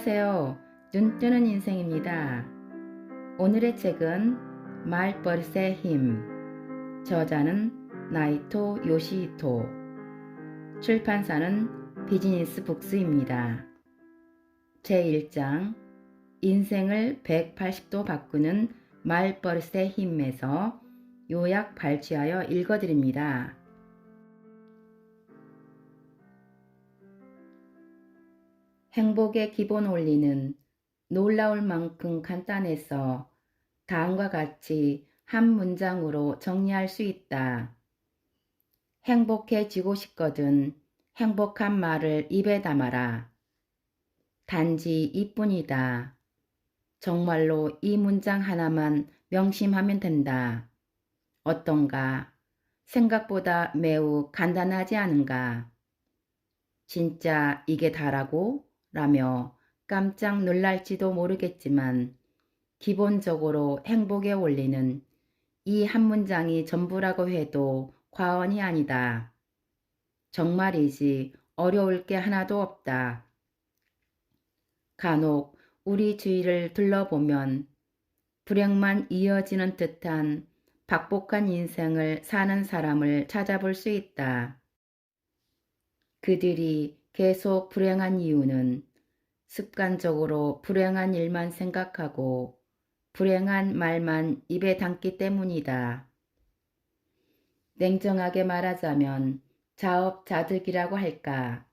안녕하세요. 눈뜨는 인생입니다. 오늘의 책은 말버릇의 힘, 저자는 나이토 요시히토, 출판사는 비즈니스 북스입니다. 제1장 인생을 180도 바꾸는 말버릇의 힘에서 요약 발췌하여 읽어드립니다. 행복의 기본 원리는 놀라울 만큼 간단해서 다음과 같이 한 문장으로 정리할 수 있다. 행복해지고 싶거든 행복한 말을 입에 담아라. 단지 이뿐이다. 정말로 이 문장 하나만 명심하면 된다. 어떤가? 생각보다 매우 간단하지 않은가? 진짜 이게 다라고? 라며 깜짝 놀랄지도 모르겠지만 기본적으로 행복의 원리는 이 한 문장이 전부라고 해도 과언이 아니다. 정말이지 어려울 게 하나도 없다. 간혹 우리 주위를 둘러보면 불행만 이어지는 듯한 박복한 인생을 사는 사람을 찾아볼 수 있다. 그들이 계속 불행한 이유는 습관적으로 불행한 일만 생각하고 불행한 말만 입에 담기 때문이다. 냉정하게 말하자면 자업자득이라고 할까.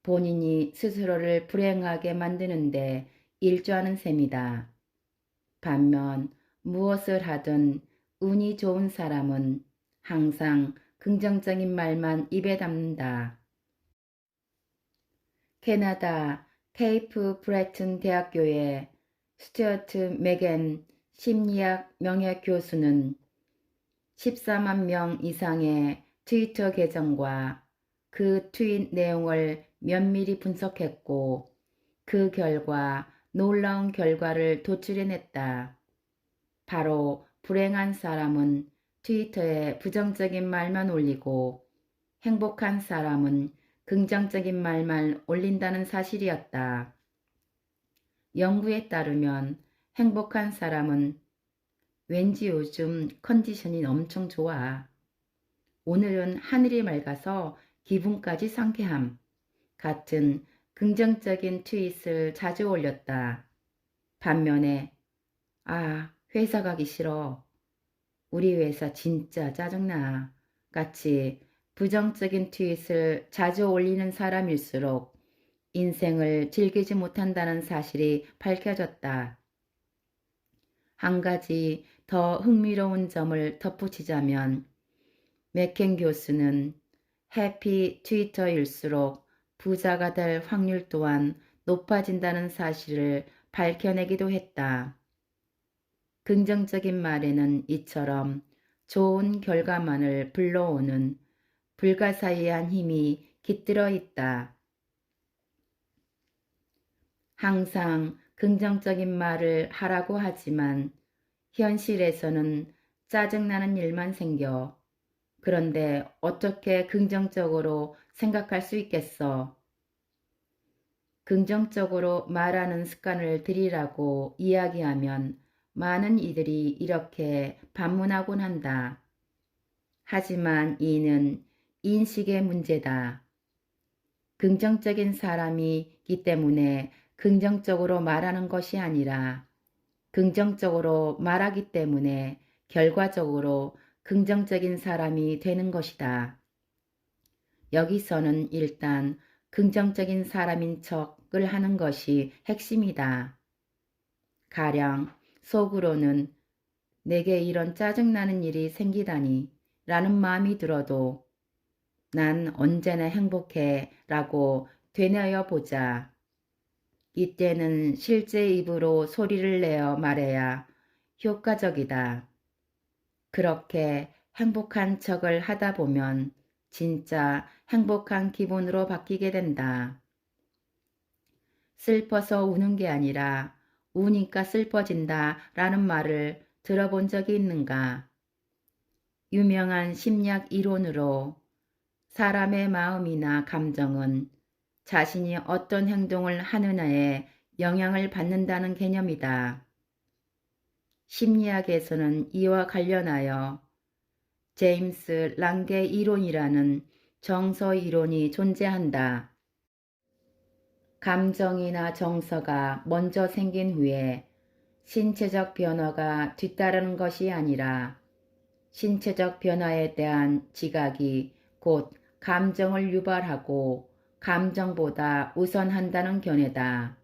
본인이 스스로를 불행하게 만드는데 일조하는 셈이다. 반면 무엇을 하든 운이 좋은 사람은 항상 긍정적인 말만 입에 담는다. 캐나다 케이프 브레튼 대학교의 스튜어트 맥겐 심리학 명예 교수는 14만 명 이상의 트위터 계정과 그 트윗 내용을 면밀히 분석했고 그 결과 놀라운 결과를 도출해냈다. 바로 불행한 사람은 트위터에 부정적인 말만 올리고 행복한 사람은 긍정적인 말만 올린다는 사실이었다. 연구에 따르면 행복한 사람은 왠지 요즘 컨디션이 엄청 좋아. 오늘은 하늘이 맑아서 기분까지 상쾌함. 같은 긍정적인 트윗을 자주 올렸다. 반면에 회사 가기 싫어. 우리 회사 진짜 짜증나. 같이 부정적인 트윗을 자주 올리는 사람일수록 인생을 즐기지 못한다는 사실이 밝혀졌다. 한 가지 더 흥미로운 점을 덧붙이자면 맥켄 교수는 해피 트위터일수록 부자가 될 확률 또한 높아진다는 사실을 밝혀내기도 했다. 긍정적인 말에는 이처럼 좋은 결과만을 불러오는 불가사의한 힘이 깃들어 있다. 항상 긍정적인 말을 하라고 하지만 현실에서는 짜증나는 일만 생겨. 그런데 어떻게 긍정적으로 생각할 수 있겠어? 긍정적으로 말하는 습관을 들이라고 이야기하면 많은 이들이 이렇게 반문하곤 한다. 하지만 이는 인식의 문제다. 긍정적인 사람이기 때문에 긍정적으로 말하는 것이 아니라 긍정적으로 말하기 때문에 결과적으로 긍정적인 사람이 되는 것이다. 여기서는 일단 긍정적인 사람인 척을 하는 것이 핵심이다. 가령 속으로는 내게 이런 짜증나는 일이 생기다니 라는 마음이 들어도 난 언제나 행복해 라고 되뇌어 보자. 이때는 실제 입으로 소리를 내어 말해야 효과적이다. 그렇게 행복한 척을 하다 보면 진짜 행복한 기분으로 바뀌게 된다. 슬퍼서 우는 게 아니라 우니까 슬퍼진다 라는 말을 들어본 적이 있는가? 유명한 심리학 이론으로 사람의 마음이나 감정은 자신이 어떤 행동을 하느냐에 영향을 받는다는 개념이다. 심리학에서는 이와 관련하여 제임스 랑게 이론이라는 정서 이론이 존재한다. 감정이나 정서가 먼저 생긴 후에 신체적 변화가 뒤따르는 것이 아니라 신체적 변화에 대한 지각이 곧 감정을 유발하고 감정보다 우선한다는 견해다.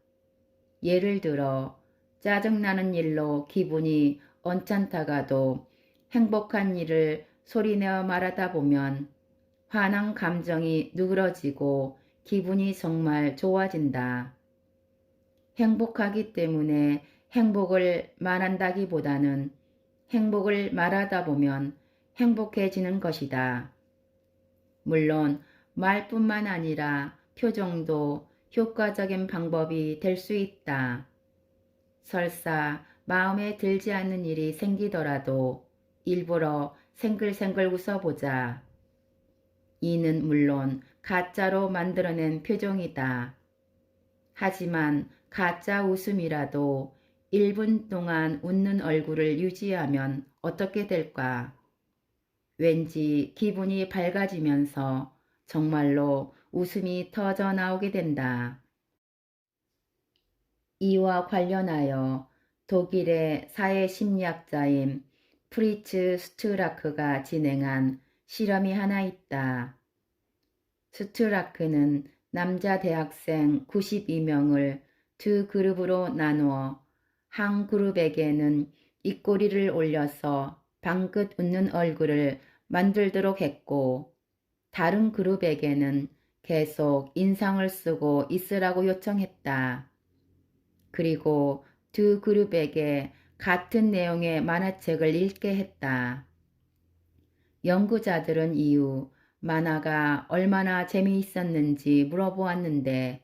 예를 들어 짜증나는 일로 기분이 언짢다가도 행복한 일을 소리내어 말하다 보면 화난 감정이 누그러지고 기분이 정말 좋아진다. 행복하기 때문에 행복을 말한다기보다는 행복을 말하다 보면 행복해지는 것이다. 물론 말뿐만 아니라 표정도 효과적인 방법이 될 수 있다. 설사 마음에 들지 않는 일이 생기더라도 일부러 생글생글 웃어보자. 이는 물론 가짜로 만들어낸 표정이다. 하지만 가짜 웃음이라도 1분 동안 웃는 얼굴을 유지하면 어떻게 될까? 왠지 기분이 밝아지면서 정말로 웃음이 터져 나오게 된다. 이와 관련하여 독일의 사회심리학자인 프리츠 스트라크가 진행한 실험이 하나 있다. 스트라크는 남자 대학생 92명을 두 그룹으로 나누어 한 그룹에게는 입꼬리를 올려서 방긋 웃는 얼굴을 만들도록 했고 다른 그룹에게는 계속 인상을 쓰고 있으라고 요청했다. 그리고 두 그룹에게 같은 내용의 만화책을 읽게 했다. 연구자들은 이후 만화가 얼마나 재미있었는지 물어보았는데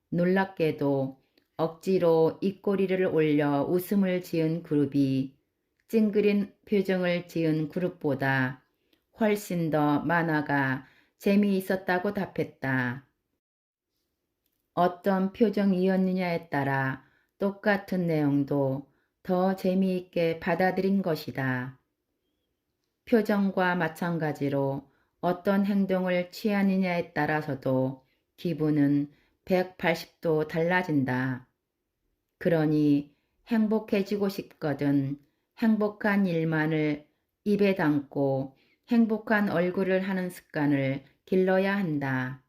놀랍게도 억지로 입꼬리를 올려 웃음을 지은 그룹이 찡그린 표정을 지은 그룹보다 훨씬 더 만화가 재미있었다고 답했다. 어떤 표정이었느냐에 따라 똑같은 내용도 더 재미있게 받아들인 것이다. 표정과 마찬가지로 어떤 행동을 취하느냐에 따라서도 기분은 180도 달라진다. 그러니 행복해지고 싶거든 행복한 일만을 입에 담고 행복한 얼굴을 하는 습관을 길러야 한다.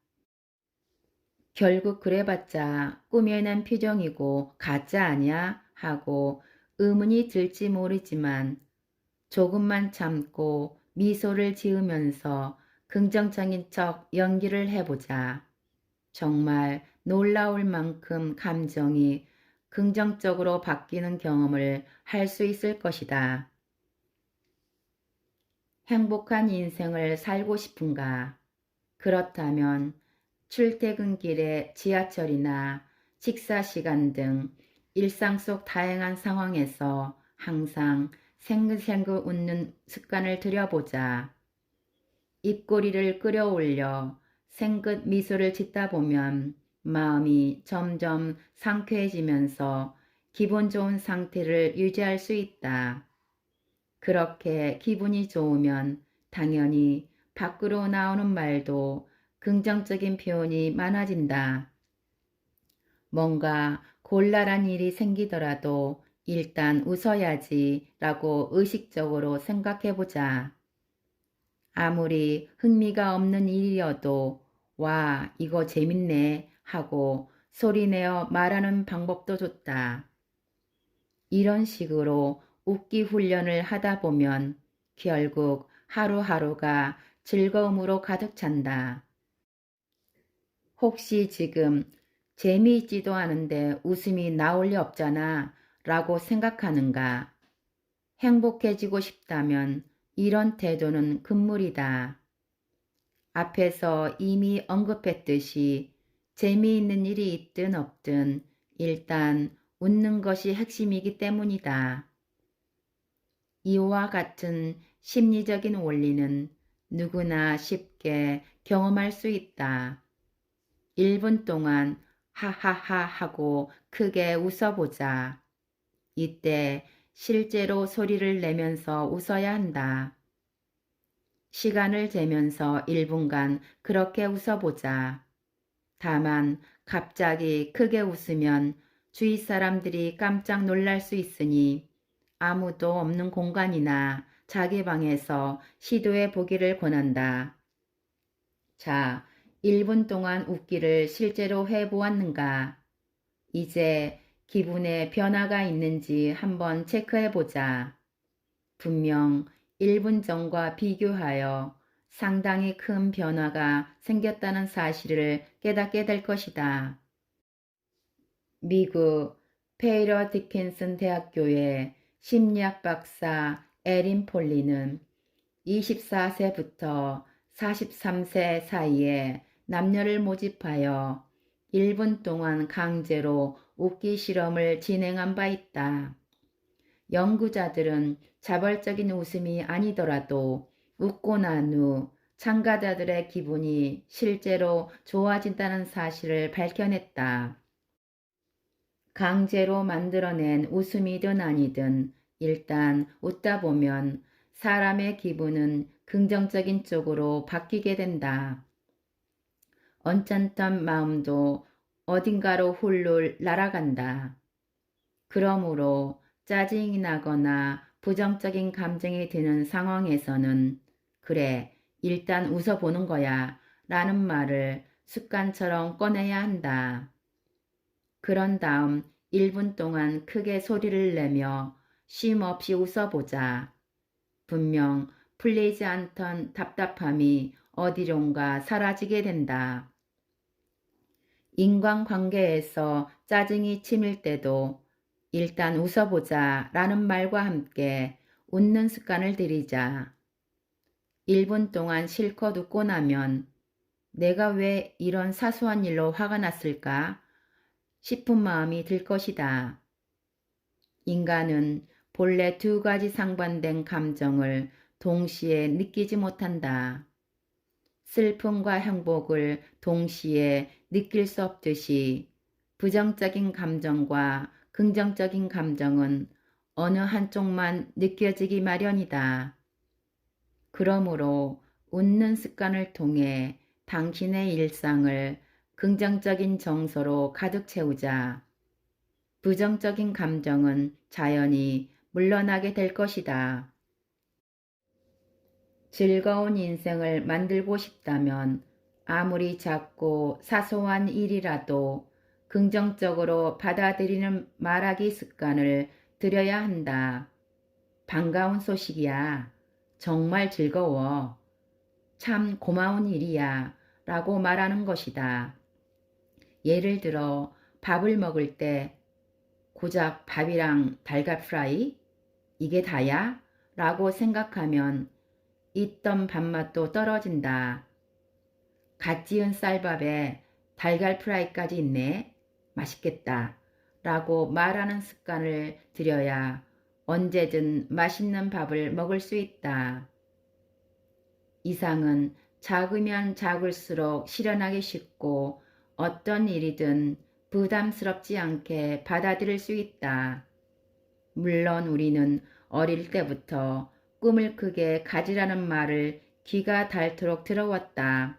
결국 그래봤자 꾸며낸 표정이고 가짜 아니야? 하고 의문이 들지 모르지만 조금만 참고 미소를 지으면서 긍정적인 척 연기를 해보자. 정말 놀라울 만큼 감정이 긍정적으로 바뀌는 경험을 할 수 있을 것이다. 행복한 인생을 살고 싶은가? 그렇다면 출퇴근길에 지하철이나 식사 시간 등 일상 속 다양한 상황에서 항상 생글생글 웃는 습관을 들여보자. 입꼬리를 끌어올려 생긋 미소를 짓다 보면 마음이 점점 상쾌해지면서 기분 좋은 상태를 유지할 수 있다. 그렇게 기분이 좋으면 당연히 밖으로 나오는 말도 긍정적인 표현이 많아진다. 뭔가 곤란한 일이 생기더라도 일단 웃어야지 라고 의식적으로 생각해보자. 아무리 흥미가 없는 일이어도 와, 이거 재밌네 하고 소리내어 말하는 방법도 좋다. 이런 식으로 웃기 훈련을 하다 보면 결국 하루하루가 즐거움으로 가득 찬다. 혹시 지금 재미있지도 않은데 웃음이 나올 리 없잖아 라고 생각하는가? 행복해지고 싶다면 이런 태도는 금물이다. 앞에서 이미 언급했듯이 재미있는 일이 있든 없든 일단 웃는 것이 핵심이기 때문이다. 이와 같은 심리적인 원리는 누구나 쉽게 경험할 수 있다. 1분 동안 하하하 하고 크게 웃어보자. 이때 실제로 소리를 내면서 웃어야 한다. 시간을 재면서 1분간 그렇게 웃어보자. 다만 갑자기 크게 웃으면 주위 사람들이 깜짝 놀랄 수 있으니 아무도 없는 공간이나 자기 방에서 시도해 보기를 권한다. 자, 1분 동안 웃기를 실제로 해보았는가? 이제 기분에 변화가 있는지 한번 체크해 보자. 분명 1분 전과 비교하여 상당히 큰 변화가 생겼다는 사실을 깨닫게 될 것이다. 미국 페이러 디킨슨 대학교의 심리학 박사 에린 폴리는 24세부터 43세 사이에 남녀를 모집하여 1분 동안 강제로 웃기 실험을 진행한 바 있다. 연구자들은 자발적인 웃음이 아니더라도 웃고 난 후 참가자들의 기분이 실제로 좋아진다는 사실을 밝혀냈다. 강제로 만들어낸 웃음이든 아니든 일단 웃다 보면 사람의 기분은 긍정적인 쪽으로 바뀌게 된다. 언짢던 마음도 어딘가로 훌훌 날아간다. 그러므로 짜증이 나거나 부정적인 감정이 드는 상황에서는 그래, 일단 웃어보는 거야 라는 말을 습관처럼 꺼내야 한다. 그런 다음 1분 동안 크게 소리를 내며 쉼 없이 웃어보자. 분명 풀리지 않던 답답함이 어디론가 사라지게 된다. 인간관계에서 짜증이 치밀 때도 일단 웃어보자 라는 말과 함께 웃는 습관을 들이자. 1분 동안 실컷 웃고 나면 내가 왜 이런 사소한 일로 화가 났을까 싶은 마음이 들 것이다. 인간은 본래 두 가지 상반된 감정을 동시에 느끼지 못한다. 슬픔과 행복을 동시에 느낄 수 없듯이 부정적인 감정과 긍정적인 감정은 어느 한쪽만 느껴지기 마련이다. 그러므로 웃는 습관을 통해 당신의 일상을 긍정적인 정서로 가득 채우자. 부정적인 감정은 자연히 물러나게 될 것이다. 즐거운 인생을 만들고 싶다면 아무리 작고 사소한 일이라도 긍정적으로 받아들이는 말하기 습관을 들여야 한다. 반가운 소식이야. 정말 즐거워. 참 고마운 일이야. 라고 말하는 것이다. 예를 들어 밥을 먹을 때 고작 밥이랑 달걀 프라이? 이게 다야? 라고 생각하면 있던 밥맛도 떨어진다. 갓 지은 쌀밥에 달걀 프라이까지 있네. 맛있겠다. 라고 말하는 습관을 들여야 언제든 맛있는 밥을 먹을 수 있다. 이상은 작으면 작을수록 실현하기 쉽고 어떤 일이든 부담스럽지 않게 받아들일 수 있다. 물론 우리는 어릴 때부터 꿈을 크게 가지라는 말을 귀가 닳도록 들어왔다.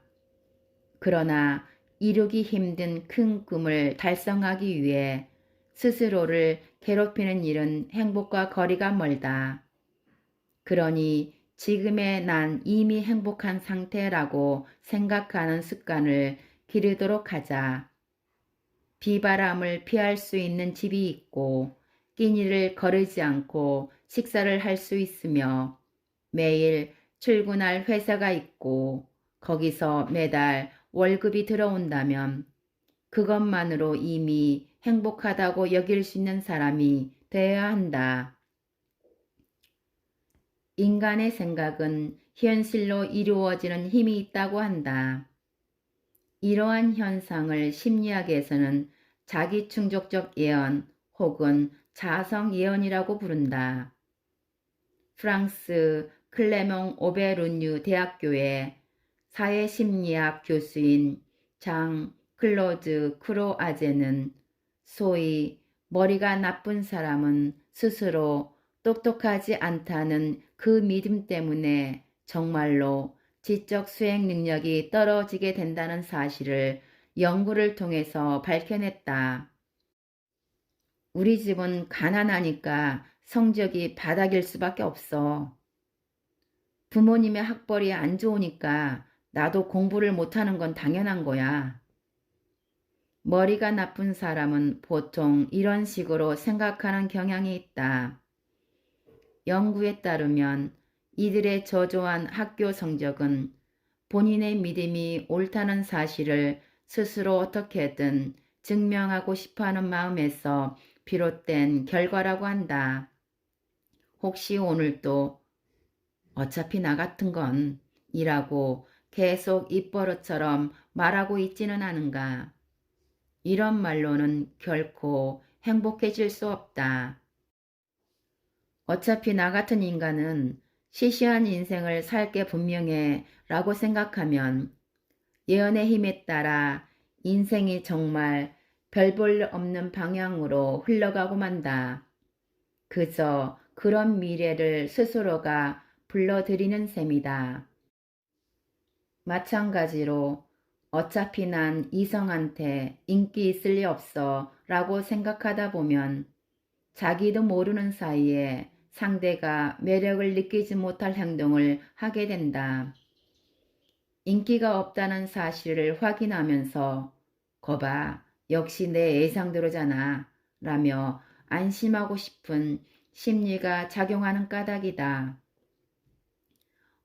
그러나 이루기 힘든 큰 꿈을 달성하기 위해 스스로를 괴롭히는 일은 행복과 거리가 멀다. 그러니 지금의 난 이미 행복한 상태라고 생각하는 습관을 기르도록 하자. 비바람을 피할 수 있는 집이 있고 끼니를 거르지 않고 식사를 할 수 있으며 매일 출근할 회사가 있고 거기서 매달 월급이 들어온다면 그것만으로 이미 행복하다고 여길 수 있는 사람이 되어야 한다. 인간의 생각은 현실로 이루어지는 힘이 있다고 한다. 이러한 현상을 심리학에서는 자기충족적 예언 혹은 자성 예언이라고 부른다. 프랑스 클레몽 오베르뉴 대학교의 사회심리학 교수인 장 클로즈 크로아제는 소위 머리가 나쁜 사람은 스스로 똑똑하지 않다는 그 믿음 때문에 정말로 지적 수행 능력이 떨어지게 된다는 사실을 연구를 통해서 밝혀냈다. 우리 집은 가난하니까 성적이 바닥일 수밖에 없어. 부모님의 학벌이 안 좋으니까 나도 공부를 못하는 건 당연한 거야. 머리가 나쁜 사람은 보통 이런 식으로 생각하는 경향이 있다. 연구에 따르면 이들의 저조한 학교 성적은 본인의 믿음이 옳다는 사실을 스스로 어떻게든 증명하고 싶어하는 마음에서 비롯된 결과라고 한다. 혹시 오늘도 어차피 나 같은 건 이라고 계속 입버릇처럼 말하고 있지는 않은가. 이런 말로는 결코 행복해질 수 없다. 어차피 나 같은 인간은 시시한 인생을 살 게 분명해 라고 생각하면 예언의 힘에 따라 인생이 정말 별 볼 없는 방향으로 흘러가고 만다. 그저 그런 미래를 스스로가 불러들이는 셈이다. 마찬가지로 어차피 난 이성한테 인기 있을 리 없어 라고 생각하다 보면 자기도 모르는 사이에 상대가 매력을 느끼지 못할 행동을 하게 된다. 인기가 없다는 사실을 확인하면서 거봐 역시 내 예상대로잖아 라며 안심하고 싶은 심리가 작용하는 까닭이다.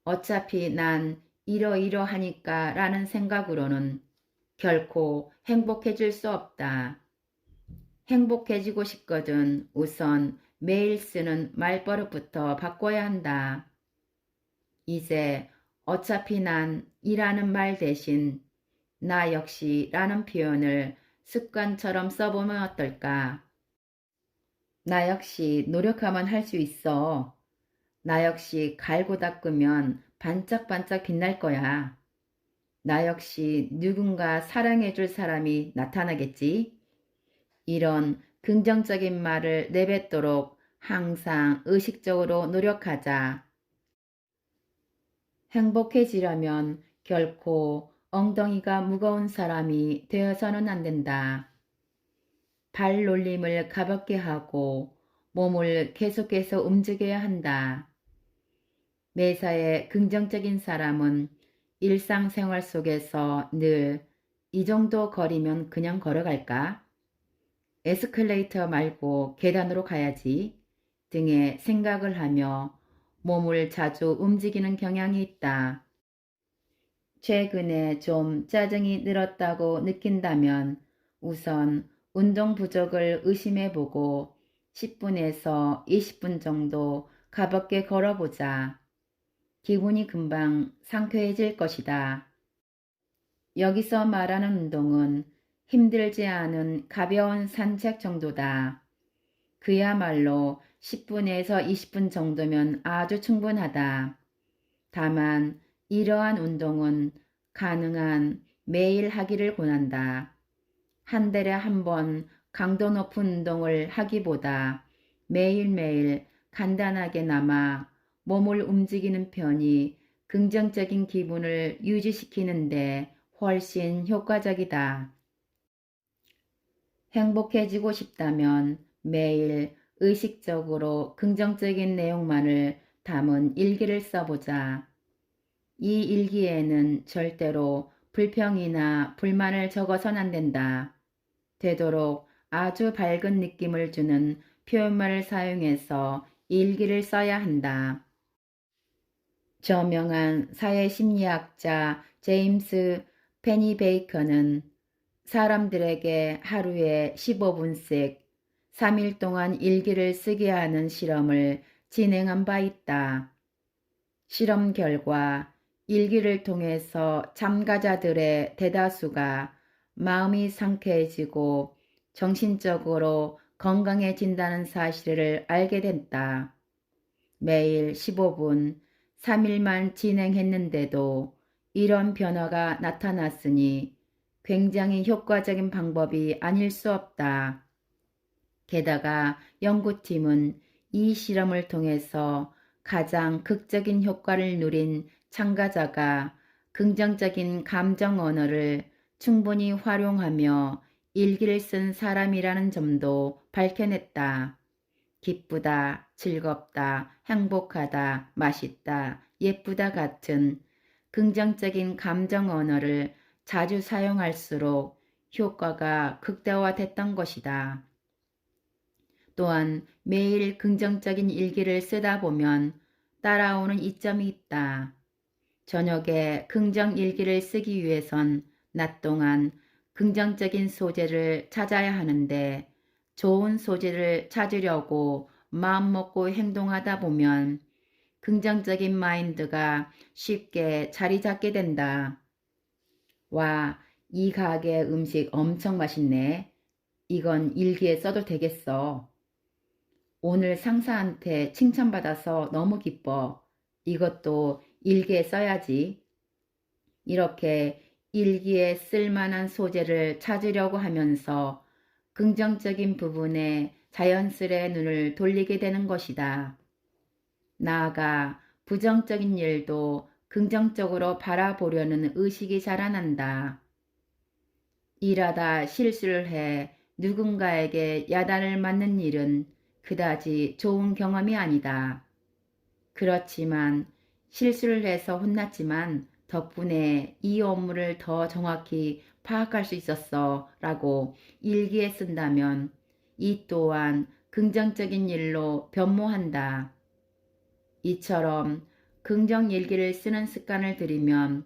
어차피 난 이러이러하니까 라는 생각으로는 결코 행복해질 수 없다. 행복해지고 싶거든 우선 매일 쓰는 말버릇부터 바꿔야 한다. 이제 어차피 난 이라는 말 대신 나 역시 라는 표현을 습관처럼 써보면 어떨까? 나 역시 노력하면 할 수 있어. 나 역시 갈고 닦으면 반짝반짝 빛날 거야. 나 역시 누군가 사랑해줄 사람이 나타나겠지? 이런 긍정적인 말을 내뱉도록 항상 의식적으로 노력하자. 행복해지려면 결코 엉덩이가 무거운 사람이 되어서는 안 된다. 발 놀림을 가볍게 하고 몸을 계속해서 움직여야 한다. 매사에 긍정적인 사람은 일상생활 속에서 늘 이 정도 거리면 그냥 걸어갈까? 에스컬레이터 말고 계단으로 가야지 등의 생각을 하며 몸을 자주 움직이는 경향이 있다. 최근에 좀 짜증이 늘었다고 느낀다면 우선 운동 부족을 의심해보고 10분에서 20분 정도 가볍게 걸어보자. 기분이 금방 상쾌해질 것이다. 여기서 말하는 운동은 힘들지 않은 가벼운 산책 정도다. 그야말로 10분에서 20분 정도면 아주 충분하다. 다만 이러한 운동은 가능한 매일 하기를 권한다. 한 달에 한 번 강도 높은 운동을 하기보다 매일매일 간단하게나마 몸을 움직이는 편이 긍정적인 기분을 유지시키는데 훨씬 효과적이다. 행복해지고 싶다면 매일 의식적으로 긍정적인 내용만을 담은 일기를 써보자. 이 일기에는 절대로 불평이나 불만을 적어선 안 된다. 되도록 아주 밝은 느낌을 주는 표현말을 사용해서 일기를 써야 한다. 저명한 사회심리학자 제임스 페니베이커는 사람들에게 하루에 15분씩 3일 동안 일기를 쓰게 하는 실험을 진행한 바 있다. 실험 결과 일기를 통해서 참가자들의 대다수가 마음이 상쾌해지고 정신적으로 건강해진다는 사실을 알게 됐다. 매일 15분, 3일만 진행했는데도 이런 변화가 나타났으니 굉장히 효과적인 방법이 아닐 수 없다. 게다가 연구팀은 이 실험을 통해서 가장 극적인 효과를 누린 참가자가 긍정적인 감정 언어를 충분히 활용하며 일기를 쓴 사람이라는 점도 밝혀냈다. 기쁘다, 즐겁다, 행복하다, 맛있다, 예쁘다 같은 긍정적인 감정 언어를 자주 사용할수록 효과가 극대화됐던 것이다. 또한 매일 긍정적인 일기를 쓰다 보면 따라오는 이점이 있다. 저녁에 긍정 일기를 쓰기 위해선 낮 동안 긍정적인 소재를 찾아야 하는데 좋은 소재를 찾으려고 마음먹고 행동하다 보면 긍정적인 마인드가 쉽게 자리 잡게 된다. 와, 이 가게 음식 엄청 맛있네. 이건 일기에 써도 되겠어. 오늘 상사한테 칭찬받아서 너무 기뻐. 이것도 일기에 써야지. 이렇게 일기에 쓸만한 소재를 찾으려고 하면서 긍정적인 부분에 자연스레 눈을 돌리게 되는 것이다. 나아가 부정적인 일도 긍정적으로 바라보려는 의식이 자라난다. 일하다 실수를 해 누군가에게 야단을 맞는 일은 그다지 좋은 경험이 아니다. 그렇지만 실수를 해서 혼났지만 덕분에 이 업무를 더 정확히 파악할 수 있었어 라고 일기에 쓴다면 이 또한 긍정적인 일로 변모한다. 이처럼 긍정 일기를 쓰는 습관을 들이면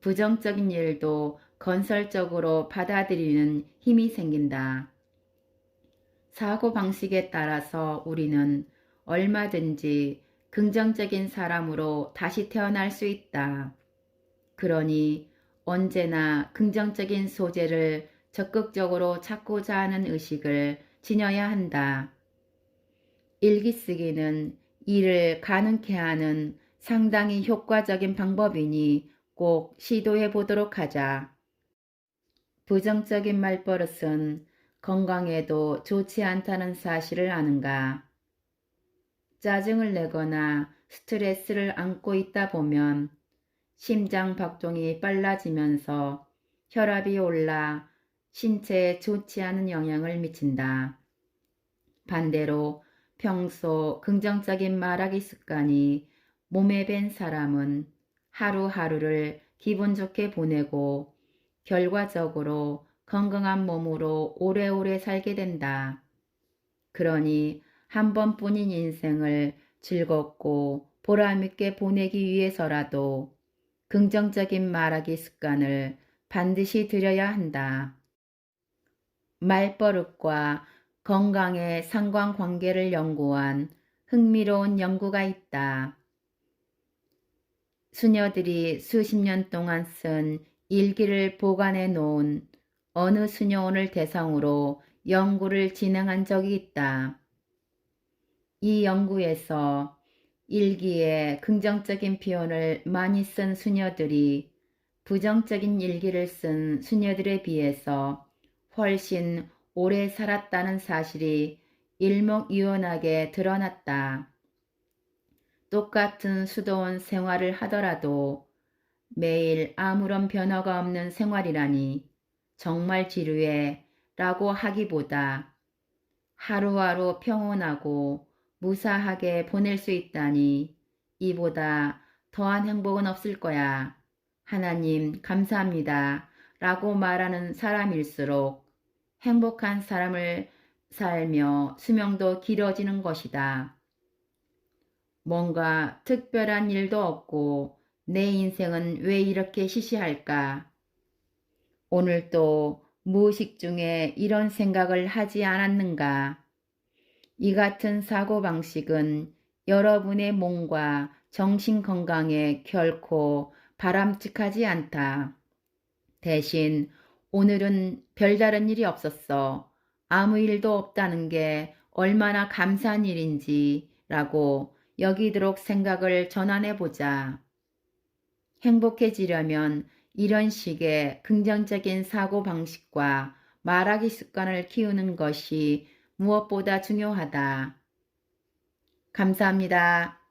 부정적인 일도 건설적으로 받아들이는 힘이 생긴다. 사고방식에 따라서 우리는 얼마든지 긍정적인 사람으로 다시 태어날 수 있다. 그러니 언제나 긍정적인 소재를 적극적으로 찾고자 하는 의식을 지녀야 한다. 일기 쓰기는 일을 가능케 하는 상당히 효과적인 방법이니 꼭 시도해 보도록 하자. 부정적인 말버릇은 건강에도 좋지 않다는 사실을 아는가? 짜증을 내거나 스트레스를 안고 있다 보면 심장 박동이 빨라지면서 혈압이 올라 신체에 좋지 않은 영향을 미친다. 반대로 평소 긍정적인 말하기 습관이 몸에 밴 사람은 하루하루를 기분 좋게 보내고 결과적으로 건강한 몸으로 오래오래 살게 된다. 그러니 한 번뿐인 인생을 즐겁고 보람있게 보내기 위해서라도 긍정적인 말하기 습관을 반드시 들여야 한다. 말버릇과 건강의 상관관계를 연구한 흥미로운 연구가 있다. 수녀들이 수십 년 동안 쓴 일기를 보관해 놓은 어느 수녀원을 대상으로 연구를 진행한 적이 있다. 이 연구에서 일기에 긍정적인 표현을 많이 쓴 수녀들이 부정적인 일기를 쓴 수녀들에 비해서 훨씬 오래 살았다는 사실이 일목요연하게 드러났다. 똑같은 수도원 생활을 하더라도 매일 아무런 변화가 없는 생활이라니 정말 지루해 라고 하기보다 하루하루 평온하고 무사하게 보낼 수 있다니 이보다 더한 행복은 없을 거야. 하나님 감사합니다. 라고 말하는 사람일수록 행복한 삶을 살며 수명도 길어지는 것이다. 뭔가 특별한 일도 없고 내 인생은 왜 이렇게 시시할까? 오늘 또 무의식 중에 이런 생각을 하지 않았는가? 이 같은 사고방식은 여러분의 몸과 정신 건강에 결코 바람직하지 않다. 대신 오늘은 별다른 일이 없었어. 아무 일도 없다는 게 얼마나 감사한 일인지 라고 여기도록 생각을 전환해 보자. 행복해지려면 이런 식의 긍정적인 사고방식과 말하기 습관을 키우는 것이 무엇보다 중요하다. 감사합니다.